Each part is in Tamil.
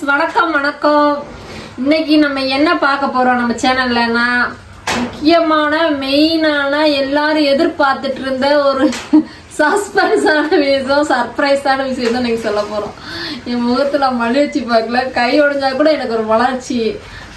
வணக்கம் வணக்கம். இன்னைக்கு நம்ம என்ன பார்க்க போறோம் நம்ம சேனல்லனா, முக்கியமான மெயினான எல்லாரும் எதிர்பார்த்துட்டு இருந்த ஒரு சஸ்பென்ஸான விஷயம், சர்ப்ரைஸான விஷயம் தான் நீங்க சொல்ல போறோம். என் முகத்துல மலிச்சு பார்க்கல, கை உடைஞ்சா கூட எனக்கு ஒரு வளர்ச்சி.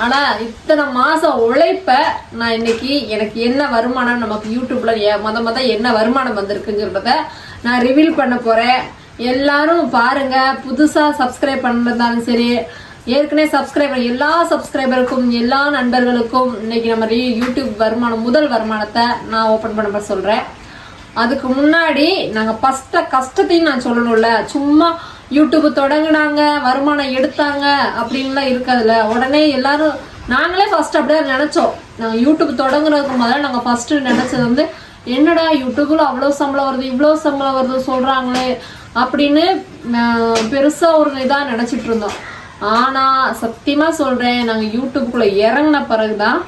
ஆனா இத்தனை மாசம் உழைப்ப நான் இன்னைக்கு எனக்கு என்ன வருமானம், நமக்கு யூடியூப்ல மொத என்ன வருமானம் வந்திருக்குன்னு சொல்றத நான் ரிவீல் பண்ண போறேன். எல்லாரும் பாருங்க. புதுசா சப்ஸ்கிரைப் பண்றதாலும் சரி, ஏற்கனவே சப்ஸ்கிரைபர் எல்லா சப்ஸ்கிரைபருக்கும் எல்லா நண்பர்களுக்கும் இன்னைக்கு நம்ம யூடியூப் வருமானம் முதல் வருமானத்தை நான் ஓபன் பண்ண சொல்றேன். அதுக்கு முன்னாடி நாங்க ஃபர்ஸ்ட் கஷ்டத்தையும் நான் சொல்லணும்ல. சும்மா யூடியூப் தொடங்கினாங்க வருமானம் எடுத்தாங்க அப்படின்லாம் இருக்காதுல்ல. உடனே எல்லாரும் நாங்களே ஃபர்ஸ்ட் அப்படியே நினைச்சோம். நாங்க யூடியூப் தொடங்குறதுக்கு முதல்ல நாங்க ஃபர்ஸ்ட் நினைச்சது வந்து, என்னடா யூடியூப்ல அவ்வளவு சம்பளம் வருது இவ்வளவு சம்பளம் வருது சொல்றாங்களே அப்படின்னு பெருசா ஒரு இதா நினைச்சிட்டு இருந்தோம். ஆனா சத்தியமா சொல்றேன், நாங்க யூடியூப்குள்ள இறங்கின பிறகுதான்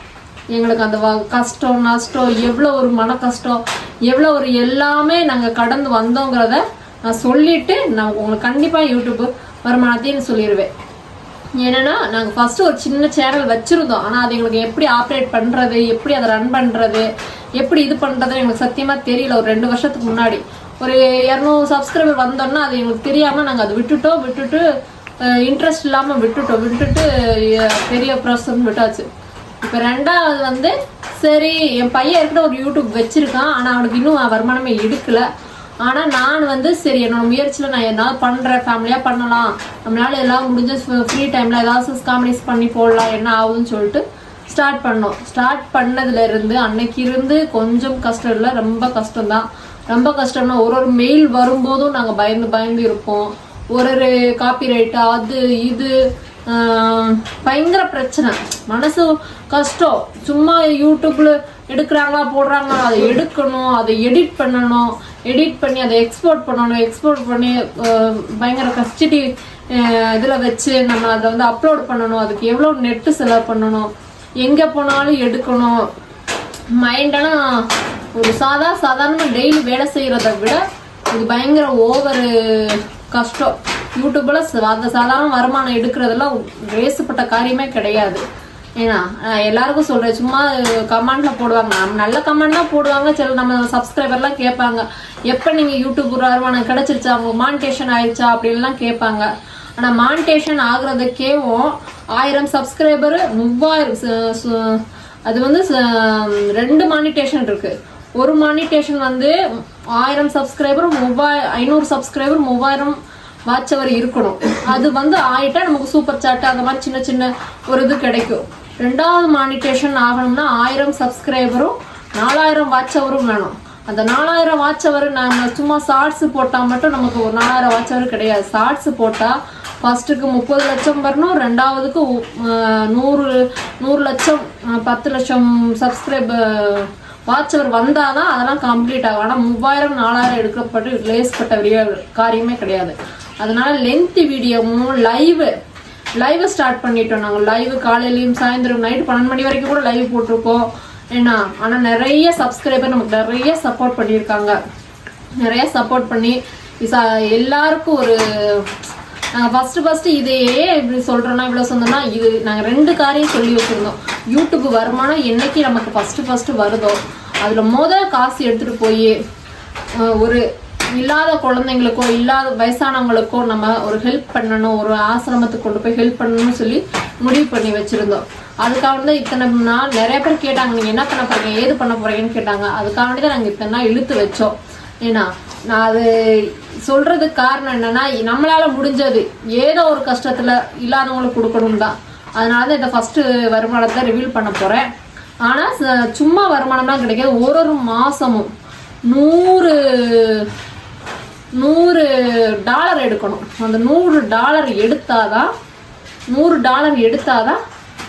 எங்களுக்கு அந்த கஷ்டம் நஷ்டம், எவ்வளவு ஒரு மன கஷ்டம், எவ்வளவு ஒரு எல்லாமே நாங்க கடந்து வந்தோங்கிறத நான் சொல்லிட்டு நான் உங்களுக்கு கண்டிப்பா யூடியூப் வருமானத்தையும் சொல்லிடுவேன். ஏன்னா நாங்க ஃபர்ஸ்ட் ஒரு சின்ன சேனல் வச்சிருந்தோம். ஆனா அது எங்களுக்கு எப்படி ஆப்ரேட் பண்றது, எப்படி அதை ரன் பண்றது, எப்படி இது பண்றது எங்களுக்கு சத்தியமா தெரியல. ஒரு 2 வருஷத்துக்கு முன்னாடி ஒரு 200 சப்ஸ்கிரைபர் வந்தோம்னா அது எங்களுக்கு தெரியாம நாங்க அதை விட்டுட்டு இன்ட்ரெஸ்ட் இல்லாம விட்டுட்டு பெரிய ப்ராசஸ் விட்டாச்சு. இப்ப ரெண்டாவது வந்து, சரி என் பையன் இருக்கிற ஒரு யூடியூப் வச்சிருக்கான், ஆனா அவனுக்கு இன்னும் வருமானமே எடுக்கல. ஆனா நான் வந்து சரி என்னோட முயற்சியில நான் எதாவது பண்றேன், ஃபேமிலியா பண்ணலாம், நம்மளால எல்லாம் முடிஞ்ச ஃப்ரீ டைம்ல ஏதாவது காமெடிஸ் பண்ணி போடலாம், என்ன ஆகுதுன்னு சொல்லிட்டு ஸ்டார்ட் பண்ணோம். ஸ்டார்ட் பண்ணதுல இருந்து அன்னைக்கு இருந்து கொஞ்சம் கஷ்டம் இல்லை, ரொம்ப கஷ்டம்தான். ரொம்ப கஷ்டம்னா ஒரு மெயில் வரும்போதும் நாங்க பயந்து இருப்போம். ஒரு காப்பிரைட் அது இது பயங்கர பிரச்சனை, மனசு கஷ்டம். சும்மா யூடியூப்ல எடுக்கிறாங்களா போடுறாங்களா, அதை எடுக்கணும், அதை எடிட் பண்ணணும், எடிட் பண்ணி அதை எக்ஸ்போர்ட் பண்ணி பயங்கர கஷ்டி இதில் வச்சு நம்ம அதை வந்து அப்லோட் பண்ணணும். அதுக்கு எவ்வளோ நெட்டு செலவு பண்ணணும், எங்கே போனாலும் எடுக்கணும். மைண்டெல்லாம் ஒரு சாதாரண டெய்லி வேலை செய்கிறத விட இது பயங்கர ஓவரு கஷ்டம். யூடியூப்ல சாதாரண வருமானம் எடுக்கிறதெல்லாம் வேசுப்பட்ட காரியமே கிடையாது. ஏன்னா எல்லாருக்கும் சொல்றேன், சும்மா கமெண்ட்ல போடுவாங்க, நல்ல கமெண்ட் தான் போடுவாங்க. சில நம்ம சப்ஸ்கிரைபர்லாம் கேட்பாங்க, எப்ப நீங்க யூடியூப் வருமானம் கிடைச்சிருச்சா, அவங்க மானிட்டேஷன் ஆயிடுச்சா அப்படின்லாம் கேட்பாங்க. ஆனா மானிட்டேஷன் ஆகுறதுக்கேவும் 1000 சப்ஸ்கிரைபர் 3000, அது வந்து 2 மானிட்டேஷன் இருக்கு. ஒரு மானிட்டேஷன் வந்து 1000 சப்ஸ்கிரைபர் 500 சப்ஸ்கிரைபர் 3000 வாட்ச் அவர் இருக்கணும். அது வந்து ஆயிட்டா நமக்கு சூப்பர் சாட் அந்த மாதிரி சின்ன சின்ன ஒரு இது கிடைக்கும். 2வது மானிட்டேஷன் ஆகணும்னா 1000 சப்ஸ்கிரைபரும் 4000 வாட்ச் அவரும் வேணும். அந்த 4000 வாட்ச் அவர் நம்ம சும்மா ஷார்ட்ஸ் போட்டா மட்டும் நமக்கு ஒரு 4000 வாட்ச் அவர் கிடையாது. ஷார்ட்ஸ் போட்டா ஃபர்ஸ்ட்டுக்கு 30 லட்சம் வரணும், 2வதுக்கு 100 லட்சம் 10 லட்சம் சப்ஸ்கிரைபர் வாட்ச் அவர் வந்தாதான் அதெல்லாம் கம்ப்ளீட் ஆகும். ஆனால் 3000 4000 எடுக்கப்பட்டு லேஸ்பட்ட காரியமே கிடையாது. அதனால லென்த் வீடியோவும் லைவ் ஸ்டார்ட் பண்ணிட்டோம். நாங்கள் லைவ் காலையிலையும் சாயந்தரம் நைட்டு 12 மணி வரைக்கும் கூட லைவ் போட்டிருக்கோம். ஏன்னா ஆனால் நிறைய சப்ஸ்கிரைபர் நமக்கு நிறைய சப்போர்ட் பண்ணியிருக்காங்க. நிறைய சப்போர்ட் பண்ணி எல்லாருக்கும் ஒரு ஃபர்ஸ்ட் இதையே இப்படி சொல்றோம்னா, இவ்வளவு சொன்னோம்னா, இது நாங்க 2 காரியம் சொல்லி வச்சிருந்தோம். யூடியூப் வருமானம் என்னைக்கு நமக்கு ஃபர்ஸ்ட் வருதோ அதுல காசு எடுத்துட்டு போய் ஒரு இல்லாத குழந்தைங்களுக்கோ இல்லாத வயசானவங்களுக்கோ நம்ம ஒரு ஹெல்ப் பண்ணணும், ஒரு ஆசிரமத்துக்கு கொண்டு போய் ஹெல்ப் பண்ணணும்னு சொல்லி முடிவு பண்ணி வச்சிருந்தோம். அதுக்காக தான் இத்தனை நாள் நிறைய பேர் கேட்டாங்க, நீங்க என்ன பண்ண போறீங்க, ஏது பண்ண போறீங்கன்னு கேட்டாங்க. அதுக்காக தான் நாங்க இத்தனை நாள் இழுத்து வச்சோம். ஏன்னா நான் அது சொல்றதுக்கு காரணம் என்னன்னா, நம்மளால முடிஞ்சது ஏதோ ஒரு கஷ்டத்துல இல்லாதவங்களுக்கு கொடுக்கணும் தான். அதனாலதான் இதை ஃபர்ஸ்ட் வருமானத்தை ரிவீல் பண்ண போறேன். ஆனா சும்மா வருமானம்லாம் கிடைக்காது. ஒரு மாசமும் $100 எடுக்கணும். அந்த $100 எடுத்தாதான்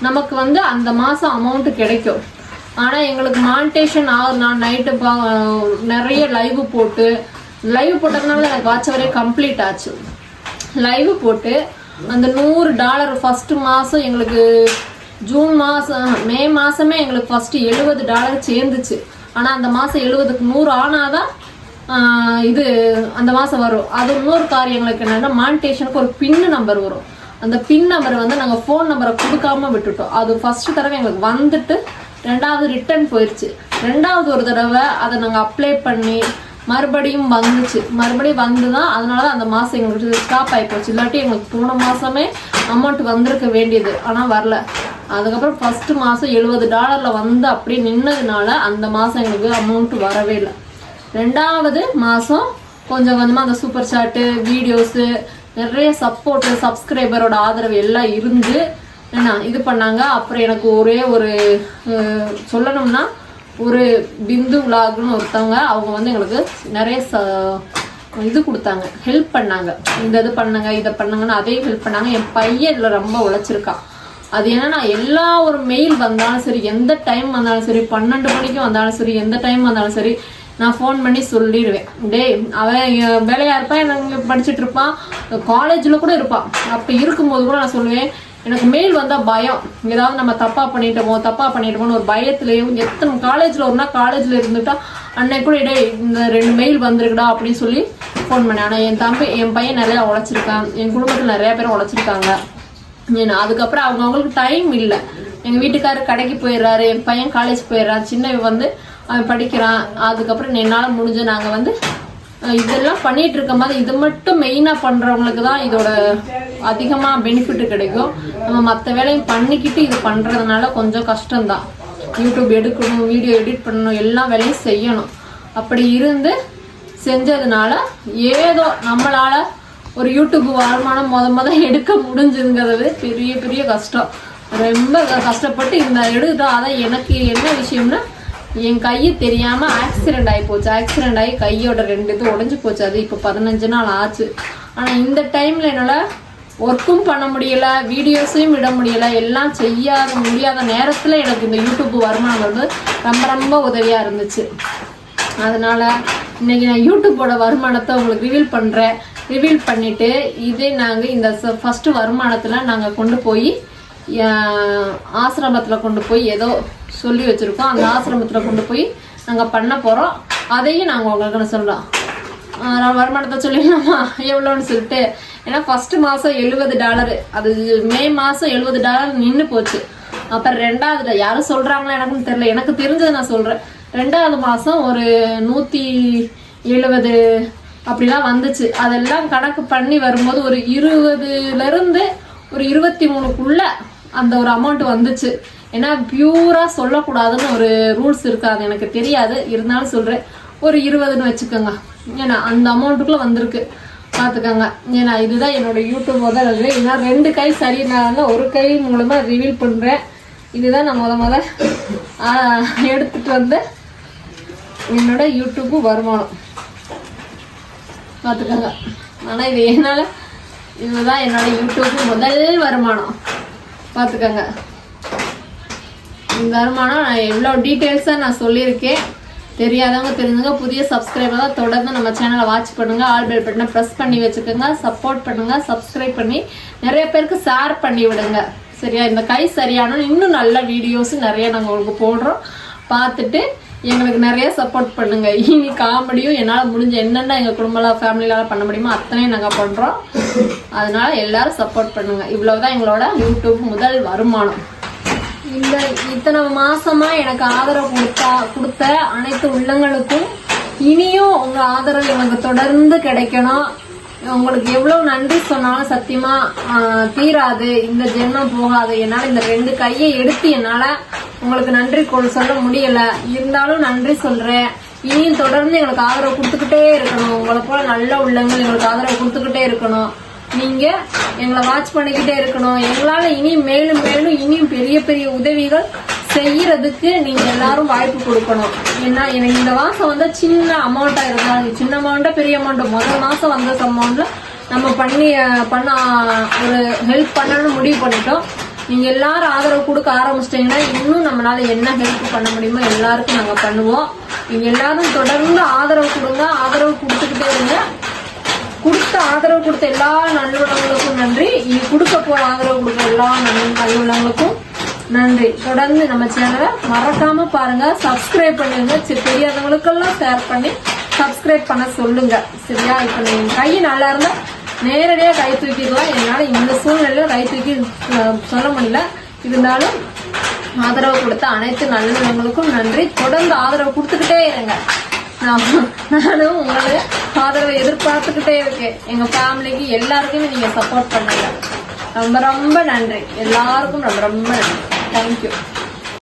நமக்கு வந்து அந்த மாசம் அமௌண்ட் கிடைக்கும். ஆனா எங்களுக்கு மானிட்டேஷன் நான் நைட்டு நிறைய லைவ் போட்டதுனால எனக்கு வாட்ச் அவரே கம்ப்ளீட் ஆச்சு. லைவ் போட்டு அந்த $100 ஃபர்ஸ்ட் மாசம் எங்களுக்கு மே மாசமே எங்களுக்கு ஃபர்ஸ்ட் $70 சேர்ந்துச்சு. ஆனா அந்த மாசம் 70க்கு 100 ஆனாதான் இது அந்த மாசம் வரும். அது இன்னொரு காரியம் எங்களுக்கு என்னன்னா, மானிட்டேஷனுக்கு ஒரு பின் நம்பர் வரும். அந்த பின் நம்பரை வந்து நாங்கள் ஃபோன் நம்பரை கொடுக்காம விட்டுட்டோம். அது ஃபர்ஸ்ட் தடவை எங்களுக்கு வந்துட்டு 2வது ரிட்டர்ன் போயிடுச்சு. 2வது ஒரு தடவை அதை நாங்கள் அப்ளை பண்ணி மறுபடியும் வந்துச்சு. மறுபடியும் வந்து தான் அதனால தான் அந்த மாதம் எங்களுக்கு ஸ்டாப் ஆகி போச்சு. இல்லாட்டி எங்களுக்கு போன மாதமே அமௌண்ட் வந்திருக்க வேண்டியது, ஆனால் வரல. அதுக்கப்புறம் ஃபர்ஸ்ட் மாதம் $70 வந்து அப்படியே நின்னதுனால அந்த மாதம் எங்களுக்கு அமௌண்ட் வரவே இல்லை. 2வது மாதம் கொஞ்சம் கொஞ்சமாக அந்த சூப்பர் சாட்டு வீடியோஸு நிறைய சப்போர்ட்டு சப்ஸ்கிரைபரோட ஆதரவு எல்லாம் இருந்து என்ன இது பண்ணாங்க. அப்புறம் எனக்கு ஒரே ஒரு சொல்லணும்னா ஒரு பிந்து விலாக்னு ஒருத்தவங்க அவங்க வந்து எங்களுக்கு நிறைய இது கொடுத்தாங்க, ஹெல்ப் பண்ணாங்க. இந்த இது பண்ணுங்க இதை பண்ணுங்கன்னு அதையும் ஹெல்ப் பண்ணாங்க. என் பையன் இதில் ரொம்ப உழைச்சிருக்கான். அது என்னன்னா எல்லா ஒரு மெயில் வந்தாலும் சரி, எந்த டைம் வந்தாலும் சரி, 12 மணிக்கு வந்தாலும் சரி, எந்த டைம் வந்தாலும் சரி, நான் ஃபோன் பண்ணி சொல்லிடுவேன். டேய் அவன் வேலையாக இருப்பான், எனக்கு படிச்சுட்டு இருப்பான், காலேஜில் கூட இருப்பான். அப்போ இருக்கும்போது கூட நான் சொல்லுவேன், எனக்கு மெயில் வந்தால் பயம், ஏதாவது நம்ம தப்பாக பண்ணிட்டோமோன்னு ஒரு பயத்துலேயும் எத்தனை காலேஜில் ஒரு நாள் காலேஜில் இருந்துட்டா அன்னைக்கு கூட டே இந்த 2 மெயில் வந்துருக்குடா அப்படின்னு சொல்லி ஃபோன் பண்ணேன். ஆனால் என் பையன் நிறையா உழைச்சிருக்கான், என் குடும்பத்தில் நிறையா பேரும் உழைச்சிருக்காங்க. ஏன்னா அதுக்கப்புறம் அவங்களுக்கு டைம் இல்லை. எங்கள் வீட்டுக்காரர் கடைக்கு போயிடுறாரு, என் பையன் காலேஜ் போயிடுறான், சின்னவன் வந்து அவன் படிக்கிறான். அதுக்கப்புறம் என்னால் முடிஞ்ச நாங்கள் வந்து இதெல்லாம் பண்ணிட்டு இருக்கும் போது இது மட்டும் மெயினாக பண்ணுறவங்களுக்கு தான் இதோட அதிகமாக பெனிஃபிட் கிடைக்கும். நம்ம மற்ற வேலையும் பண்ணிக்கிட்டு இது பண்ணுறதுனால கொஞ்சம் கஷ்டம்தான். யூடியூப் எடுக்கணும், வீடியோ எடிட் பண்ணணும், எல்லா வேலையும் செய்யணும். அப்படி இருந்து செஞ்சதுனால ஏதோ நம்மளால் ஒரு யூடியூப் வருமானம் முத எடுக்க முடிஞ்சுங்கிறது பெரிய பெரிய கஷ்டம். ரொம்ப கஷ்டப்பட்டு இந்த எடுத்தோம். அதான் எனக்கு என்ன விஷயம்னா என் கையை தெரியாமல் ஆக்சிடென்ட் ஆகி போச்சு. ஆக்சிடென்ட் ஆகி கையோட 2 இது உடஞ்சி போச்சு. அது இப்போ 15 நாள் ஆச்சு. ஆனால் இந்த டைமில் என்னால் ஒர்க்கும் பண்ண முடியலை, வீடியோஸையும் விட முடியலை. எல்லாம் முடியாத நேரத்தில் எனக்கு இந்த யூடியூப் வருமானம் வந்து ரொம்ப ரொம்ப உதவியாக இருந்துச்சு. அதனால் இன்றைக்கி நான் யூடியூப்போட வருமானத்தை உங்களுக்கு ரிவீல் பண்ணிவிட்டு இதே நாங்கள் இந்த ஃபஸ்ட்டு வருமானத்தில் நாங்கள் கொண்டு போய் ஆசிரமத்தில் கொண்டு போய் ஏதோ சொல்லி வச்சுருக்கோம். அந்த ஆசிரமத்தில் கொண்டு போய் நாங்கள் பண்ண போகிறோம். அதையும் நாங்கள் உங்களுக்கு சொல்லலாம். வருமானத்தை சொல்லிடலாமா எவ்வளோன்னு சொல்லிட்டு. ஏன்னா ஃபஸ்ட்டு மாதம் $70, அது மே மாதம் $70 நின்று போச்சு. அப்புறம் 2வது யாரும் சொல்கிறாங்களா எனக்குன்னு தெரியல, எனக்கு தெரிஞ்சது நான் சொல்கிறேன். 2வது மாதம் ஒரு 170 அப்படிலாம் வந்துச்சு. அதெல்லாம் கணக்கு பண்ணி வரும்போது ஒரு 20லேருந்து ஒரு 23க்குள்ள அந்த ஒரு அமௌண்ட் வந்துச்சு. ஏன்னா பியூராக சொல்லக்கூடாதுன்னு ஒரு ரூல்ஸ் இருக்குது, அது எனக்கு தெரியாது, இருந்தாலும் சொல்கிறேன். ஒரு 20ன்னு வச்சுக்கோங்க. ஏன்னா அந்த அமௌண்ட்டுக்குள்ளே வந்திருக்கு பார்த்துக்கோங்க. ஏன்னா இதுதான் என்னோட யூடியூப் முதல். ஏன்னா 2 கை சரியில்லாத ஒரு கை மூலமாக ரிவீல் பண்ணுறேன். இதுதான் நான் முத எடுத்துகிட்டு வந்து என்னோட யூடியூப்பு வருமானம் பார்த்துக்கோங்க. ஆனால் இது என்னால் இதுதான் என்னோட யூடியூப்பு முதல் வருமானம் பார்த்துக்கோங்க. இந்த வருமானம் நான் எவ்வளோ டீட்டெயில்ஸாக நான் சொல்லியிருக்கேன். தெரியாதவங்க தெரிஞ்சுங்க, புதிய சப்ஸ்கிரைபர் தான் தொடர்ந்து நம்ம சேனலை வாட்ச் பண்ணுங்கள், ஆல் பெல் பட்டனை ப்ரெஸ் பண்ணி வச்சுக்கோங்க, சப்போர்ட் பண்ணுங்கள், சப்ஸ்கிரைப் பண்ணி நிறைய பேருக்கு ஷேர் பண்ணி விடுங்க. சரியா? இந்த கை சரியான இன்னும் நல்ல வீடியோஸ் நிறைய நாங்கள் உங்களுக்கு போடுறோம். பார்த்துட்டு எங்களுக்கு நிறைய சப்போர்ட் பண்ணுங்க. இனி காமெடியும் என்னால் முடிஞ்ச என்னென்ன எங்கள் குடும்பம் ஃபேமிலியால் பண்ண முடியுமோ அத்தனையும் நாங்கள் பண்ணுறோம். அதனால எல்லாரும் சப்போர்ட் பண்ணுங்க. இவ்வளவுதான் எங்களோட யூடியூப் முதல் வருமானம். இந்த இத்தனை மாசமா எனக்கு ஆதரவு கொடுத்த அனைத்து உள்ளங்களுக்கும் இனியும் உங்க ஆதரவு எனக்கு தொடர்ந்து கிடைக்கணும். உங்களுக்கு எவ்வளவு நன்றி சொன்னாலும் சத்தியமா தீராது, இந்த ஜென்மம் போகாது. என்னால இந்த 2 கையை எடுத்து என்னால உங்களுக்கு நன்றி சொல்ல முடியல, இருந்தாலும் நன்றி சொல்றேன். இனியும் தொடர்ந்து எங்களுக்கு ஆதரவு கொடுத்துக்கிட்டே இருக்கணும். உங்களை போல நல்ல உள்ளங்கள் எங்களுக்கு ஆதரவு கொடுத்துக்கிட்டே இருக்கணும். நீங்க எங்களை வாட்ச் பண்ணிக்கிட்டே இருக்கணும். எங்களால இனி மேலும் மேலும் இனியும் பெரிய பெரிய உதவிகள் செய்யறதுக்கு நீங்க எல்லாரும் வாய்ப்பு கொடுக்கணும். ஏன்னா எனக்கு இந்த மாசம் வந்து சின்ன அமௌண்டா இருந்தாலும், சின்ன அமௌண்டா பெரிய அமௌண்ட், முதல் மாசம் வந்த அமௌண்ட்ல நம்ம பண்ண ஒரு ஹெல்ப் பண்ணணும்னு முடிவு பண்ணிட்டோம். நீங்க எல்லாரும் ஆதரவு கொடுக்க ஆரம்பிச்சிட்டீங்கன்னா இன்னும் நம்மளால என்ன ஹெல்ப் பண்ண முடியுமோ எல்லாருக்கும் நாங்க பண்ணுவோம். நீங்க எல்லாரும் தொடர்ந்து ஆதரவு கொடுங்க, ஆதரவு கொடுத்துக்கிட்டே இருங்க. ஆதரவு கொடுத்த எல்லா நல்லுள்ளவங்களுக்கும் நன்றி. இனி கொடுக்க போற ஆதரவு கொடுத்த எல்லா நல்லுள்ளவங்களுக்கும் நன்றி. தொடர்ந்து நம்ம சேனலை மறக்காம பாருங்க, சப்ஸ்கிரைப் பண்ணுங்க. தெரியாதவங்களுக்கெல்லாம் ஷேர் பண்ணி சப்ஸ்கிரைப் பண்ண சொல்லுங்க. சரியா? இப்ப என் கை நல்லா இருந்தா நேரடியா கை தூக்கிக்கலாம். என்னால இந்த சூழ்நிலையில கை தூக்கி சொல்ல முடியல. இருந்தாலும் ஆதரவு கொடுத்த அனைத்து நல்லவங்களுக்கும் நன்றி. தொடர்ந்து ஆதரவு கொடுத்துக்கிட்டே இருங்க. நானும் உங்களுடைய ஆதரவை எதிர்பார்த்துக்கிட்டே இருக்கேன். எங்க ஃபேமிலிக்கு எல்லாருக்குமே நீங்க சப்போர்ட் பண்ணுங்க. ரொம்ப ரொம்ப நன்றி. எல்லாருக்கும் ரொம்ப ரொம்ப நன்றி. தேங்க்யூ.